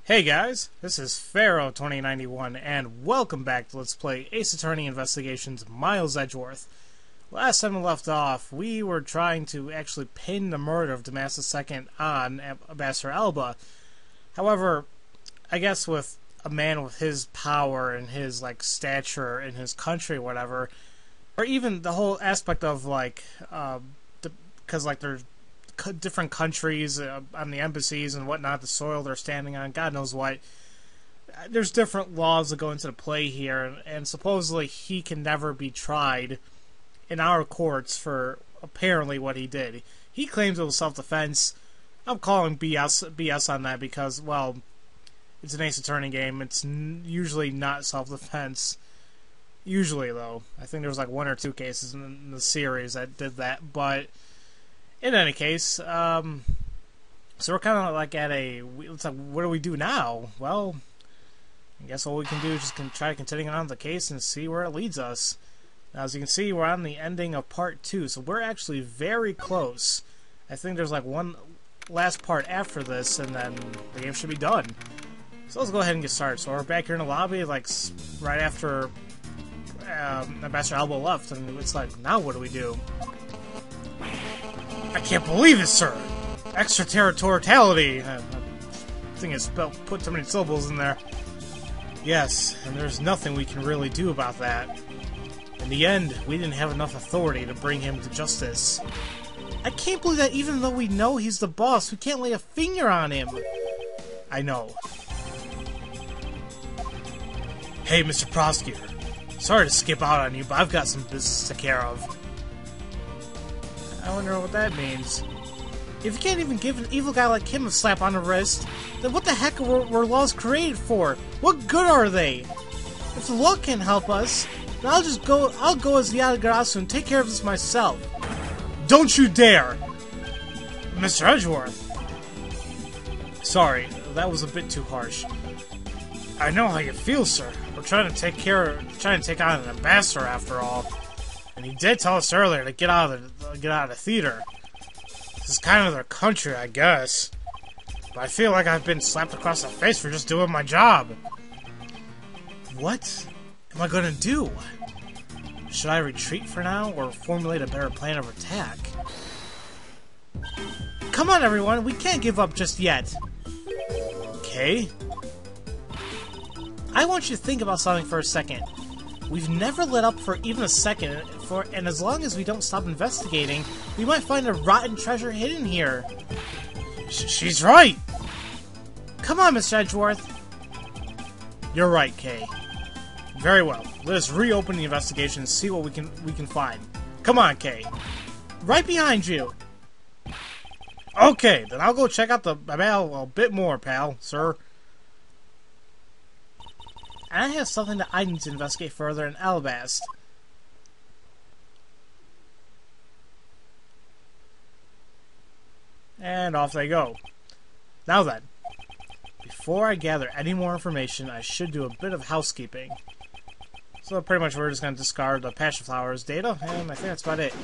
Hey guys, this is Pharaoh 2091, and welcome back to Let's Play Ace Attorney Investigations Miles Edgeworth. Last time we left off, we were trying to actually pin the murder of Damascus II on Ambassador Alba. However, I guess with a man with his power and his stature in his country, whatever, or even the whole aspect of because there's different countries on the embassies and whatnot, the soil they're standing on, God knows what. There's different laws that go into the play here, and supposedly he can never be tried in our courts for apparently what he did. He claims it was self-defense. I'm calling BS on that because, well, it's an Ace Attorney game. It's usually not self-defense. Usually, though. I think there was one or two cases in the series that did that, but in any case, so we're kind of at what do we do now? Well, I guess all we can do is just try continuing on the case and see where it leads us. Now, as you can see, we're on the ending of part 2, so we're actually very close. I think there's one last part after this, and then the game should be done. So let's go ahead and get started. So we're back here in the lobby, right after Ambassador Alba left, and it's now what do we do? I can't believe it, sir! Extraterritoriality! I think it's put too many syllables in there. Yes, and there's nothing we can really do about that. In the end, we didn't have enough authority to bring him to justice. I can't believe that even though we know he's the boss, we can't lay a finger on him! I know. Hey, Mr. Prosecutor. Sorry to skip out on you, but I've got some business to take care of. I wonder what that means. If you can't even give an evil guy like him a slap on the wrist, then what the heck were laws created for? What good are they? If the law can't help us, then I'll go as the Grasso and take care of this myself. Don't you dare! Mr. Edgeworth! Sorry, that was a bit too harsh. I know how you feel, sir. We're trying to take on an ambassador after all. And he did tell us earlier to get out of the theater. This is kind of their country, I guess. But I feel like I've been slapped across the face for just doing my job. What am I gonna do? Should I retreat for now, or formulate a better plan of attack? Come on, everyone! We can't give up just yet! Okay. I want you to think about something for a second. We've never let up for even a second, and as long as we don't stop investigating, we might find a rotten treasure hidden here. She's right! Come on, Mr. Edgeworth! You're right, Kay. Very well. Let us reopen the investigation and see what we can find. Come on, Kay. Right behind you! Okay, then I'll go check out the Babel a bit more, pal, sir. And I have something that I need to investigate further in Alabast. And off they go. Now then, before I gather any more information, I should do a bit of housekeeping. So pretty much we're just going to discard the Passion Flowers data, and I think that's about it.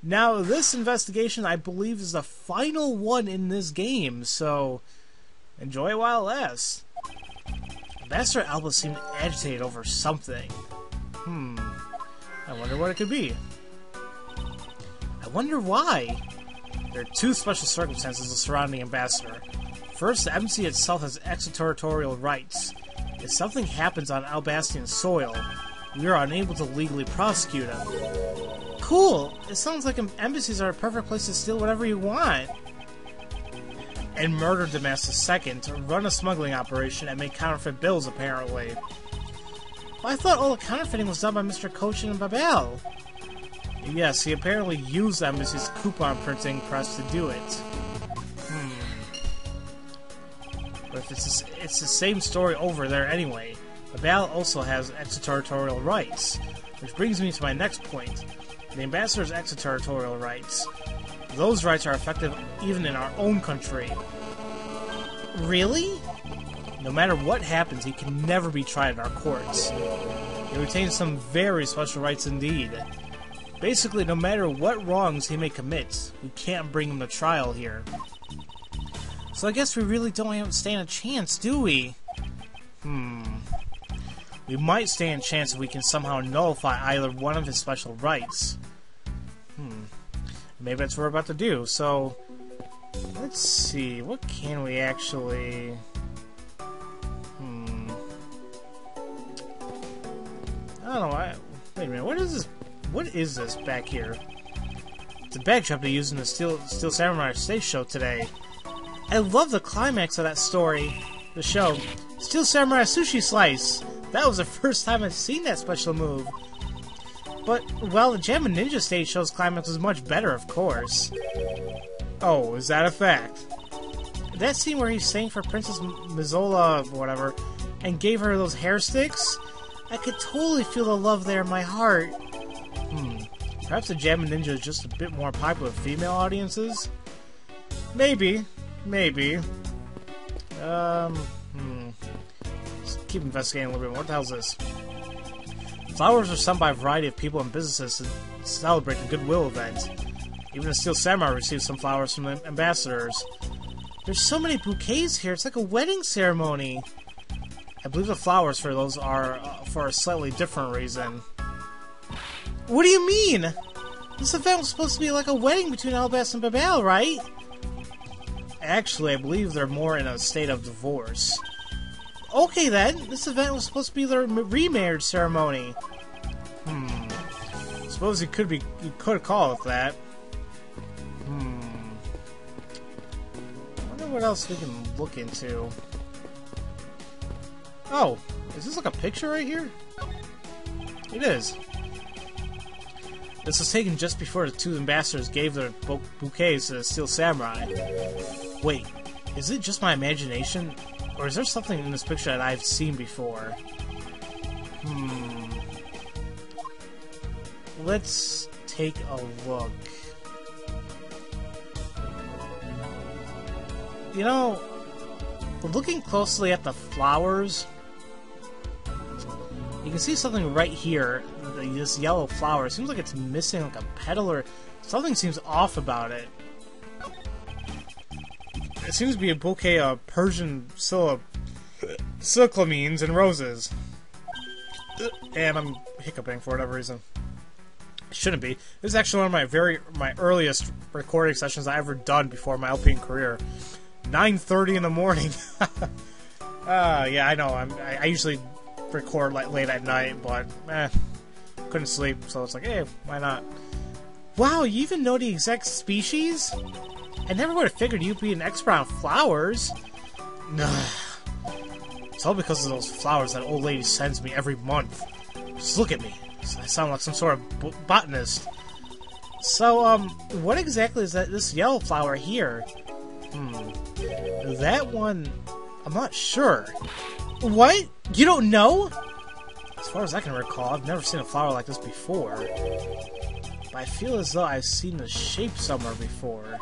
Now, this investigation, I believe, is the final one in this game, so enjoy it while it lasts. Ambassador Alba seemed agitated over something. I wonder what it could be. I wonder why. There are two special circumstances surrounding the Ambassador. First, the embassy itself has extraterritorial rights. If something happens on Albastian soil, we are unable to legally prosecute him. Cool! It sounds like embassies are a perfect place to steal whatever you want. And murder Damascus II to run a smuggling operation and make counterfeit bills, apparently. Well, I thought all the counterfeiting was done by Mr. Cochin and Babel. Yes, he apparently used the embassy's coupon printing press to do it. But if it's the same story over there anyway. Babel also has extraterritorial rights. Which brings me to my next point. The ambassador's extraterritorial rights. Those rights are effective even in our own country. Really? No matter what happens, he can never be tried in our courts. He retains some very special rights indeed. Basically, no matter what wrongs he may commit, we can't bring him to trial here. So So I guess we really don't stand a chance, do we? We might stand a chance if we can somehow nullify either one of his special rights. Maybe that's what we're about to do. So, let's see. What can we actually... I don't know. Wait a minute. What is this? What is this back here? It's a backdrop they used in the Steel Samurai stage show today. I love the climax of that story. The show. Steel Samurai Sushi Slice. That was the first time I've seen that special move. But, well, the Jamma Ninja stage show's climax was much better, of course. Oh, is that a fact? That scene where he sang for Princess Mizola, whatever, and gave her those hair sticks? I could totally feel the love there in my heart. Perhaps the Jamma Ninja is just a bit more popular with female audiences? Maybe. Maybe. Let's keep investigating a little bit. What the hell is this? Flowers are sent by a variety of people and businesses to celebrate the Goodwill event. Even the Steel Samurai received some flowers from the ambassadors. There's so many bouquets here, it's like a wedding ceremony. I believe the flowers for those are for a slightly different reason. What do you mean? This event was supposed to be like a wedding between Albas and Babel, right? Actually, I believe they're more in a state of divorce. Okay then, this event was supposed to be their remarriage ceremony. Suppose you could call it that. I wonder what else we can look into. Oh, is this like a picture right here? It is. This was taken just before the two ambassadors gave their bouquets to the Steel Samurai. Wait, is it just my imagination? Or is there something in this picture that I've seen before? Let's take a look. You know, looking closely at the flowers, you can see something right here. This yellow flower. It seems like it's missing like a petal or something seems off about it. It seems to be a bouquet of Persian cyclamines and roses. And I'm hiccuping for whatever reason. It shouldn't be. This is actually one of my earliest recording sessions I've ever done before my LPing career. 9:30 in the morning. Yeah, I know. I usually record like late at night, but couldn't sleep, so it's like, hey, why not? Wow, you even know the exact species? I never would have figured you'd be an expert on flowers. It's all because of those flowers that old lady sends me every month. Just look at me. I sound like some sort of botanist. So, what exactly is this yellow flower here? That one, I'm not sure. What? You don't know? As far as I can recall, I've never seen a flower like this before. But I feel as though I've seen the shape somewhere before.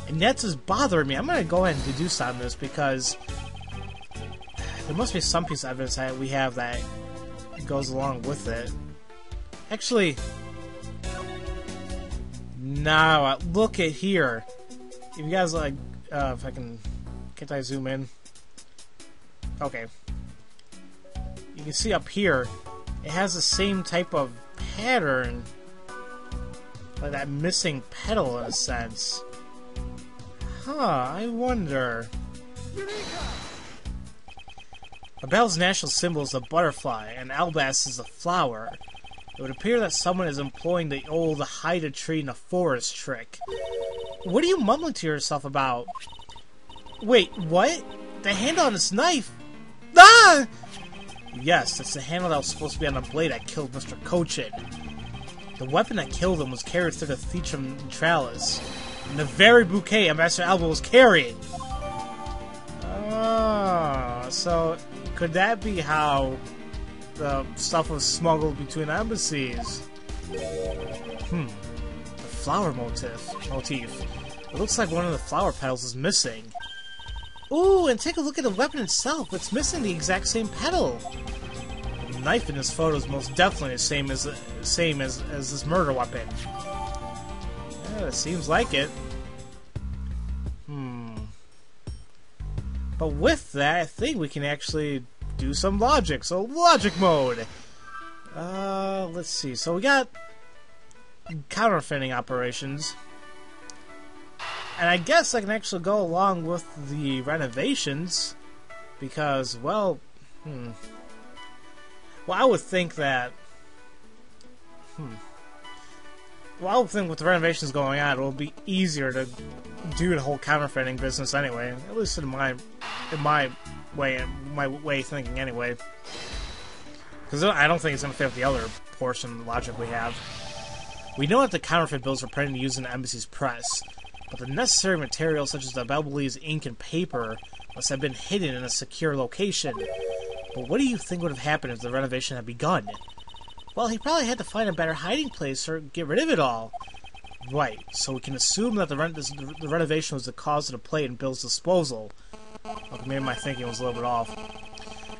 And that's just bothering me. I'm going to go ahead and deduce on this because there must be some piece of evidence that we have that goes along with it. Actually, now look at here. If you guys like, if I can, can't I zoom in? Okay. You can see up here, it has the same type of pattern, like that missing petal in a sense. Huh, I wonder. Babel's national symbol is a butterfly, and Albas is a flower. It would appear that someone is employing the old hide a tree in a forest trick. What are you mumbling to yourself about? Wait, what? The handle on this knife? Ah! Yes, that's the handle that was supposed to be on the blade that killed Mr. Cochin. The weapon that killed him was carried through the Theatrum Neutralis, and the very bouquet Ambassador Alba was carrying. Oh, so could that be how the stuff was smuggled between embassies? The flower motif. It looks like one of the flower petals is missing. Ooh, and take a look at the weapon itself. It's missing the exact same petal. The knife in this photo is most definitely the same as this murder weapon. Yeah, it seems like it. But with that, I think we can actually do some logic. So, logic mode! Let's see. So we got counterfeiting operations. And I guess I can actually go along with the renovations. Because, well... Well, I would think that... Well, I would think with the renovations going on, it will be easier to do the whole counterfeiting business anyway. At least in my way of thinking anyway. Because I don't think it's going to fit with the other portion of the logic we have. We know that the counterfeit bills are printed using the embassy's press, but the necessary materials such as the Belbelize ink and paper must have been hidden in a secure location. But what do you think would have happened if the renovation had begun? Well, he probably had to find a better hiding place or get rid of it all. Right, so we can assume that the renovation was the cause of the plate in Bill's disposal. Okay, maybe my thinking was a little bit off.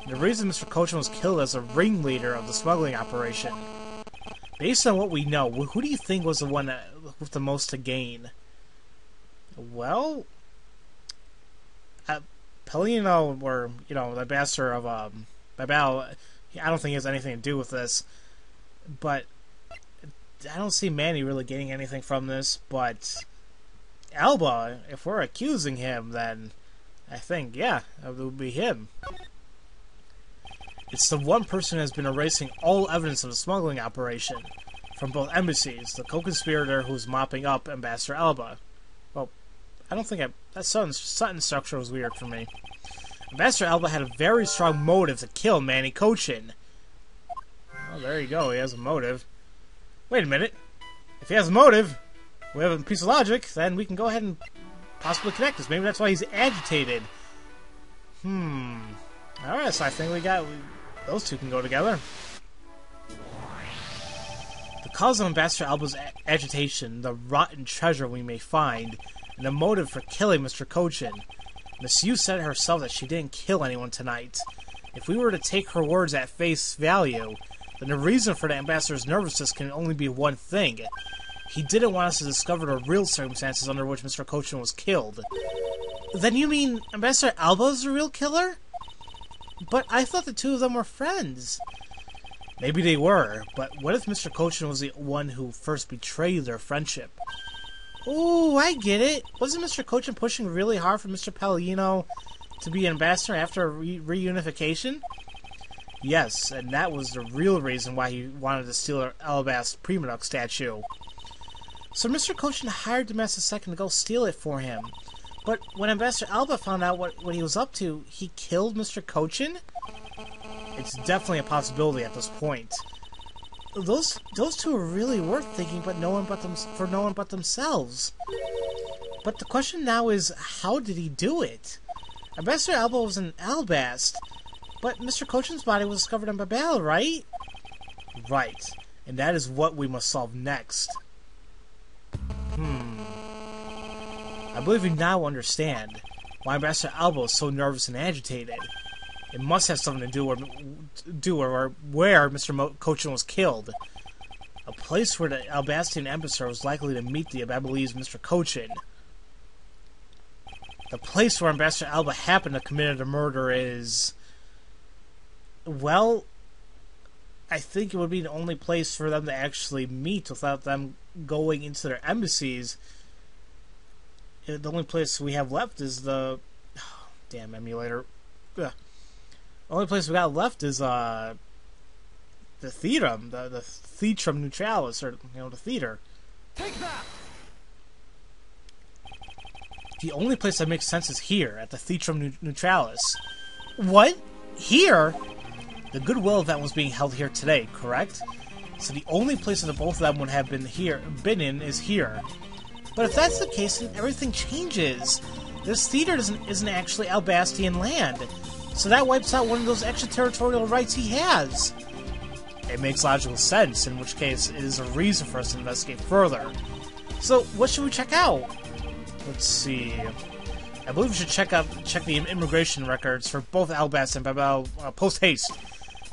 The reason Mr. Coachman was killed as a ringleader of the smuggling operation. Based on what we know, who do you think was the one with the most to gain? Well, Pelino, or, the ambassador of Babel, I don't think he has anything to do with this. But I don't see Manny really getting anything from this. But Alba, if we're accusing him, then I think, yeah, it would be him. It's the one person who has been erasing all evidence of the smuggling operation from both embassies, the co-conspirator who's mopping up Ambassador Alba. Well, I don't think that sentence structure was weird for me. Ambassador Alba had a very strong motive to kill Manny Cochin. Well, there you go, he has a motive. Wait a minute. If he has a motive, we have a piece of logic, then we can go ahead and possibly connect this. Maybe that's why he's agitated. Alright, so I think those two can go together. The cause of Ambassador Alba's agitation, the rotten treasure we may find, and the motive for killing Mr. Cochin. Miss Yu said herself that she didn't kill anyone tonight. If we were to take her words at face value, then the reason for the ambassador's nervousness can only be one thing. He didn't want us to discover the real circumstances under which Mr. Cochin was killed. Then you mean Ambassador Alba is the real killer? But I thought the two of them were friends. Maybe they were, but what if Mr. Cochin was the one who first betrayed their friendship? Ooh, I get it. Wasn't Mr. Cochin pushing really hard for Mr. Pellegrino to be ambassador after reunification? Yes, and that was the real reason why he wanted to steal our Alabast Primadux statue. So Mr. Cochin hired Damascus II to go steal it for him. But when Ambassador Alba found out what he was up to, he killed Mr. Cochin? It's definitely a possibility at this point. Those two are really worth thinking, but no one but themselves. But the question now is, how did he do it? Ambassador Alba was in Alabast, but Mr. Cochin's body was discovered in Babel, right? Right, and that is what we must solve next. I believe we now understand why Ambassador Alba is so nervous and agitated. It must have something to do with where Mr. Cochin was killed. A place where the Albastian Embassy was likely to meet the Babylese Mr. Cochin. The place where Ambassador Alba happened to commit the murder is... Well, I think it would be the only place for them to actually meet without them going into their embassies. The only place we have left is the... Oh, damn emulator. Ugh. The only place we got left is the theatrum, the theatrum neutralis, or the theater. Take that. The only place that makes sense is here at the theatrum neutralis. What? Here? The goodwill event was being held here today, correct? So the only place that both of them would have been in is here. But if that's the case, then everything changes. This theater isn't actually Albastian land. So that wipes out one of those extraterritorial rights he has. It makes logical sense, in which case it is a reason for us to investigate further. So, what should we check out? Let's see. I believe we should check the immigration records for both Albast and Babel post-haste.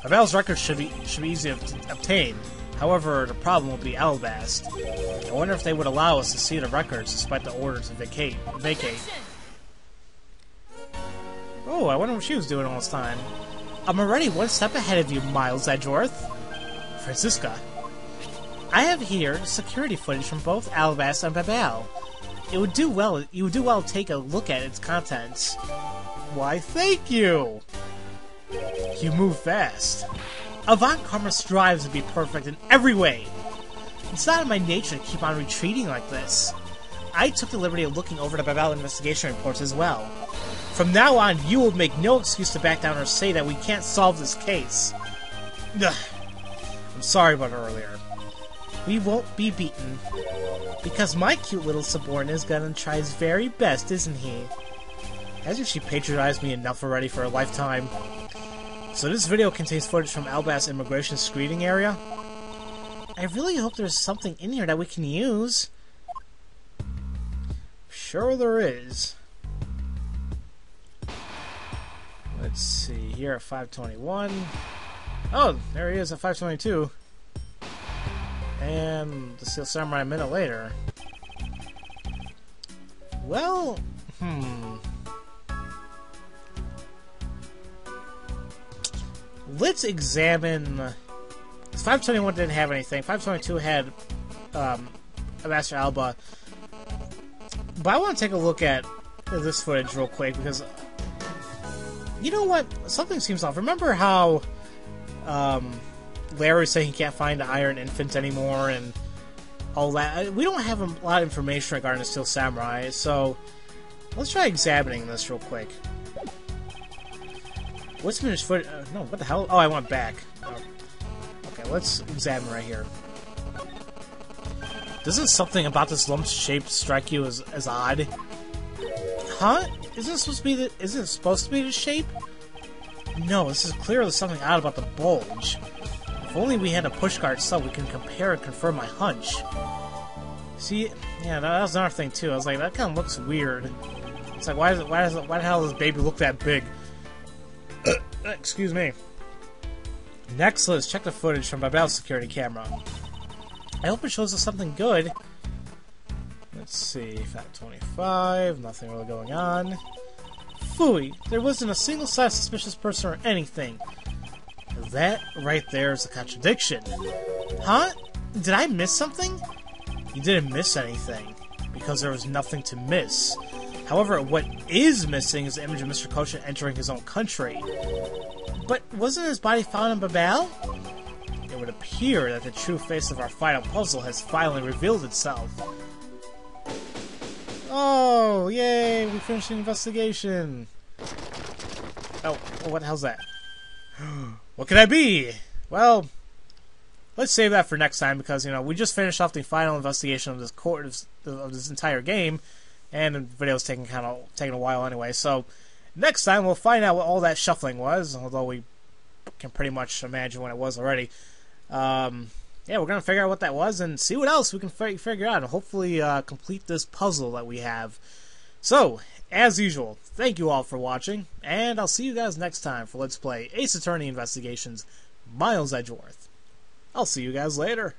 Babel's records should be easy to obtain. However, the problem will be Albast. I wonder if they would allow us to see the records despite the order to vacate. Oh, I wonder what she was doing all this time. I'm already one step ahead of you, Miles Edgeworth. Francisca. I have here security footage from both Alabas and Babel. You would do well to take a look at its contents. Why, thank you! You move fast. Avant Karma strives to be perfect in every way. It's not in my nature to keep on retreating like this. I took the liberty of looking over the Babel investigation reports as well. From now on, you will make no excuse to back down or say that we can't solve this case. Ugh. I'm sorry about earlier. We won't be beaten. Because my cute little subordinate is gonna try his very best, isn't he? As if she patronized me enough already for a lifetime. So this video contains footage from Albas immigration screening area. I really hope there's something in here that we can use. Sure there is. Let's see, here at 521. Oh, there he is at 522. And the Steel Samurai a minute later. Well, let's examine... 521 didn't have anything. 522 had Master Alba. But I want to take a look at this footage real quick because... You know what? Something seems off. Remember how Larry saying he can't find the Iron Infant anymore and all that? We don't have a lot of information regarding the Steel Samurai, so let's try examining this real quick. What's finished footage? No, what the hell? Oh, I went back. Oh. Okay, let's examine right here. Doesn't something about this lump's shape strike you as odd? Huh? Isn't it supposed to be the shape? No, this is clearly something odd about the bulge. If only we had a pushcart so we can compare and confirm my hunch. See, yeah, that was another thing too. I was like, that kind of looks weird. It's like, why the hell does this baby look that big? Excuse me. Next, let's check the footage from Babel's security camera. I hope it shows us something good. Let's see, Fat 25, nothing really going on. Phooey, there wasn't a single sign of suspicious person or anything. That right there is a contradiction. Huh? Did I miss something? You didn't miss anything, because there was nothing to miss. However, what is missing is the image of Mr. Koshin entering his own country. But wasn't his body found in Babel? It would appear that the true face of our final puzzle has finally revealed itself. Oh, yay! We finished the investigation! Oh, what the hell's that? What could I be? Well, let's save that for next time because, you know, we just finished off the final investigation of this entire game, and the video's taking a while anyway. So next time we'll find out what all that shuffling was, although we can pretty much imagine what it was already. Yeah, we're gonna figure out what that was and see what else we can figure out, and hopefully complete this puzzle that we have. So, as usual, thank you all for watching, and I'll see you guys next time for Let's Play Ace Attorney Investigations, Miles Edgeworth. I'll see you guys later.